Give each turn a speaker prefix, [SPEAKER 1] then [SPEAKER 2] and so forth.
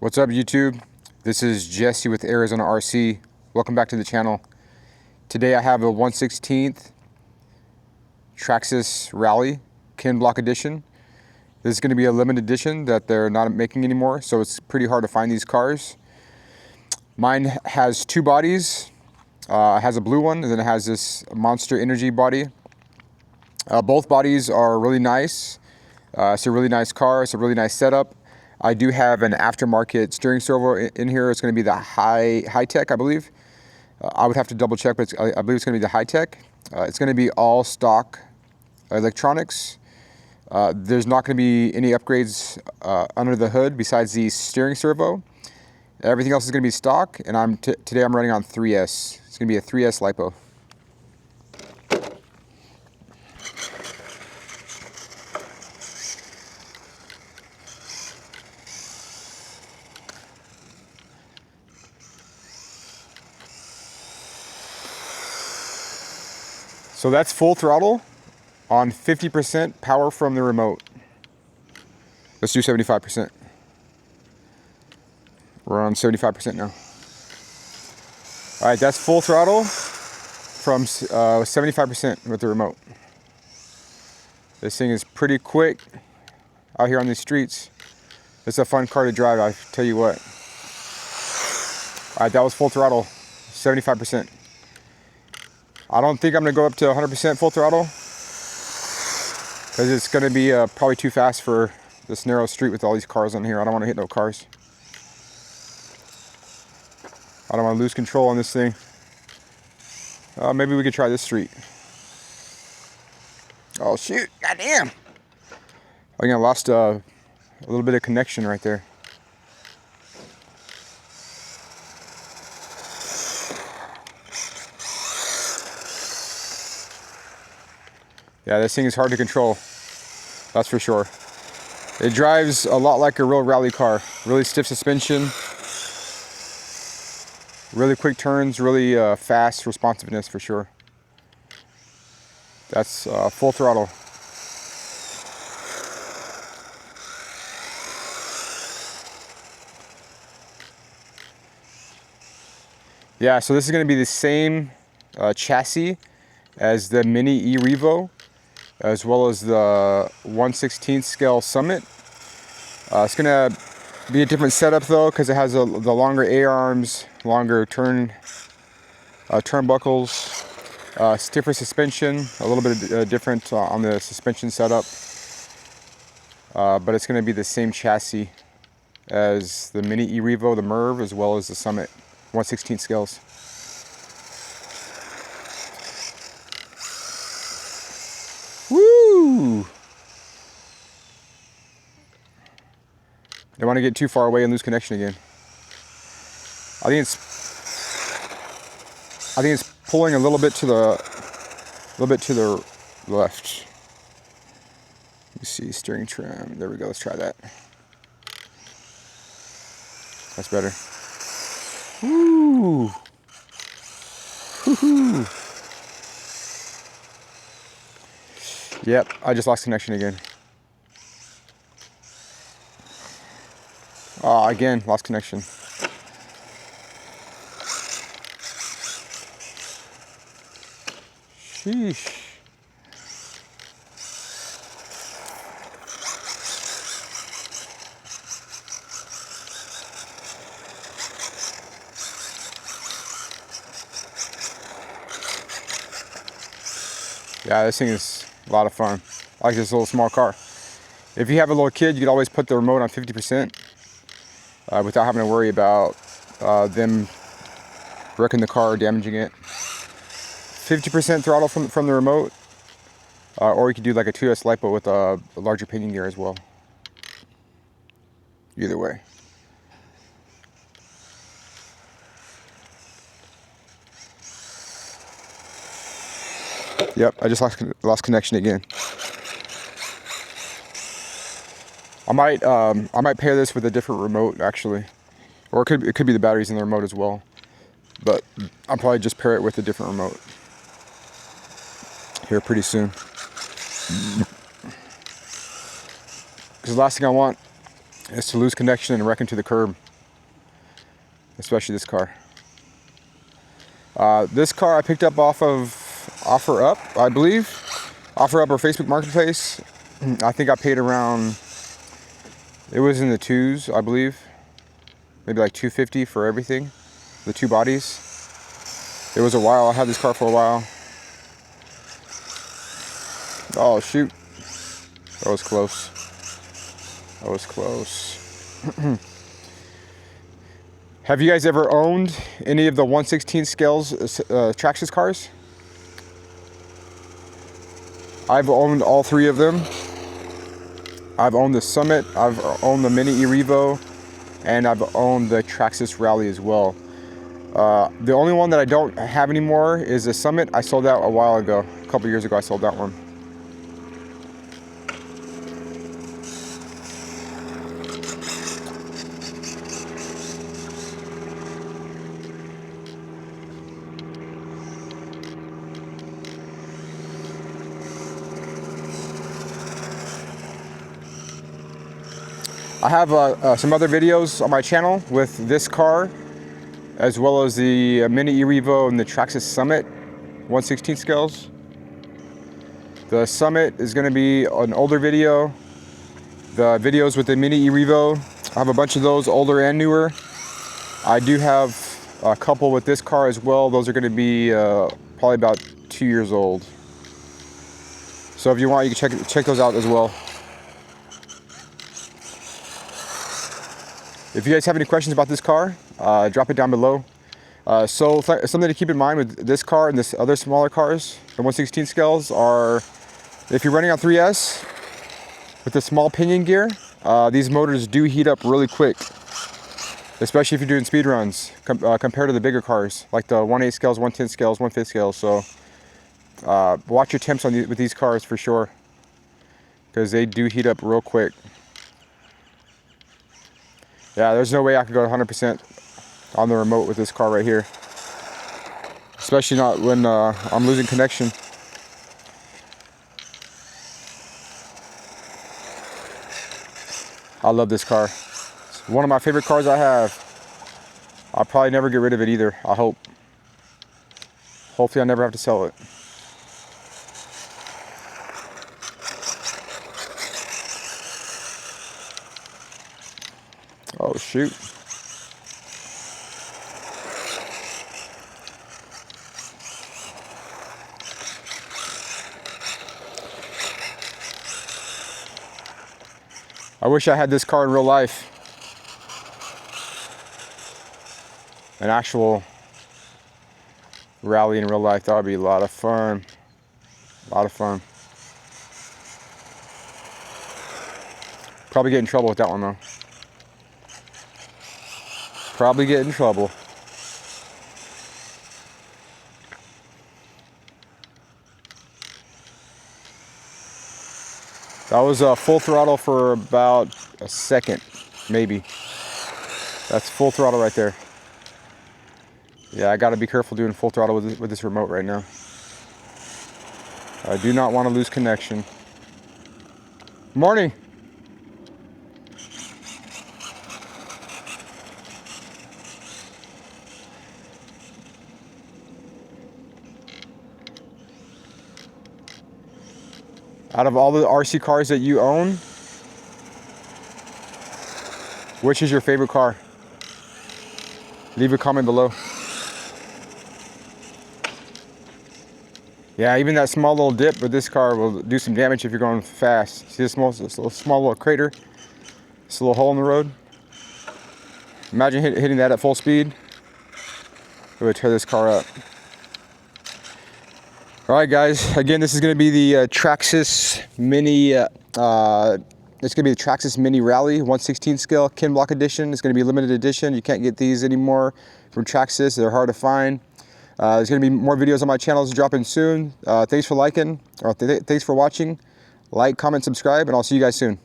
[SPEAKER 1] What's up, YouTube? This is Jesse with Arizona RC. Welcome back to the channel. Today I have a 1/16 Traxxas Rally Kin Block Edition. This is going to be a limited edition that they're not making anymore, so it's pretty hard to find these cars. Mine has two bodies. It has a blue one, and then it has this Monster Energy body. Both bodies are really nice. It's a really nice car. It's a really nice setup. I do have an aftermarket steering servo in here. It's going to be the high tech, I believe. I would have to double check, but I believe it's going to be the high tech. It's going to be all stock electronics. There's not going to be any upgrades under the hood besides the steering servo. Everything else is going to be stock, and today I'm running on 3S. It's going to be a 3S LiPo. So that's full throttle on 50% power from the remote. Let's do 75%. We're on 75% now. All right, that's full throttle from 75% with the remote. This thing is pretty quick out here on these streets. It's a fun car to drive, I tell you what. All right, that was full throttle, 75%. I don't think I'm gonna go up to 100% full throttle because it's gonna be probably too fast for this narrow street with all these cars on here. I don't wanna hit no cars. I don't wanna lose control on this thing. Maybe we could try this street. Oh shoot, goddamn. I think I lost a little bit of connection right there. Yeah, this thing is hard to control, that's for sure. It drives a lot like a real rally car. Really stiff suspension, really quick turns, really fast responsiveness for sure. That's full throttle. Yeah, so this is going to be the same chassis as the Mini E-Revo, as well as the 1/16 scale Summit. It's gonna be a different setup though, because it has the longer A-arms, longer turnbuckles, stiffer suspension, a little bit different on the suspension setup. But it's gonna be the same chassis as the Mini E-Revo, the Merv, as well as the Summit 1/16 scales. Woo! Don't want to get too far away and lose connection again. I think it's pulling a little bit to the left. Let me see, steering trim. There we go. Let's try that. That's better. Woo! Woohoo! Yep, I just lost connection again. Oh, again, lost connection. Sheesh. Yeah, this thing is a lot of fun. I like this little small car. If you have a little kid, you could always put the remote on 50% without having to worry about them wrecking the car or damaging it. 50% throttle from the remote, or you could do like a 2S LiPo with a larger pinion gear as well. Either way. Yep, I just lost connection again. I might pair this with a different remote actually, or it could be the batteries in the remote as well. But I'll probably just pair it with a different remote here pretty soon. Because the last thing I want is to lose connection and wreck into the curb. especially this car. This car I picked up off of OfferUp, I believe. OfferUp or Facebook Marketplace. I think I paid around, it was in the twos, I believe. Maybe like $250 for everything, the two bodies. It was a while, I had this car for a while. Oh shoot, that was close. That was close. Have you guys ever owned any of the 1/16 scales Traxxas cars? I've owned all three of them. I've owned the Summit, I've owned the Mini E-Revo, and I've owned the Traxxas Rally as well. The only one that I don't have anymore is the Summit. I sold that a while ago. A couple years ago I sold that one. I have some other videos on my channel with this car, as well as the Mini E-Revo and the Traxxas Summit 1/16 scales. The Summit is going to be an older video. The videos with the Mini E-Revo, I have a bunch of those, older and newer. I do have a couple with this car as well. Those are going to be probably about 2 years old. So if you want, you can check those out as well. If you guys have any questions about this car, drop it down below. So something to keep in mind with this car and this other smaller cars, the 1/16 scales, are if you're running on 3S with the small pinion gear, these motors do heat up really quick, especially if you're doing speed runs compared to the bigger cars like the 1/8 scales, 1/10 scales, 1/5 scales. So watch your temps on with these cars for sure, because they do heat up real quick. Yeah, there's no way I could go 100% on the remote with this car right here. Especially not when I'm losing connection. I love this car. It's one of my favorite cars I have. I'll probably never get rid of it either, I hope. Hopefully I never have to sell it. Oh shoot. I wish I had this car in real life. An actual rally in real life. That would be a lot of fun. A lot of fun. Probably get in trouble with that one though. Probably get in trouble. That was full throttle for about a second, maybe. That's full throttle right there. Yeah, I gotta be careful doing full throttle with this remote right now. I do not want to lose connection. Morning. Out of all the RC cars that you own, which is your favorite car? Leave a comment below. Yeah, even that small little dip with this car will do some damage if you're going fast. See this small little crater? This little hole in the road? Imagine hitting that at full speed. It would tear this car up. All right, guys. Again, this is going to be the Traxxas Mini. It's going to be the Traxxas Mini Rally 1/16 scale Ken Block edition. It's going to be limited edition. You can't get these anymore from Traxxas. They're hard to find. There's going to be more videos on my channel dropping soon. Thanks for liking, or thanks for watching. Like, comment, subscribe, and I'll see you guys soon.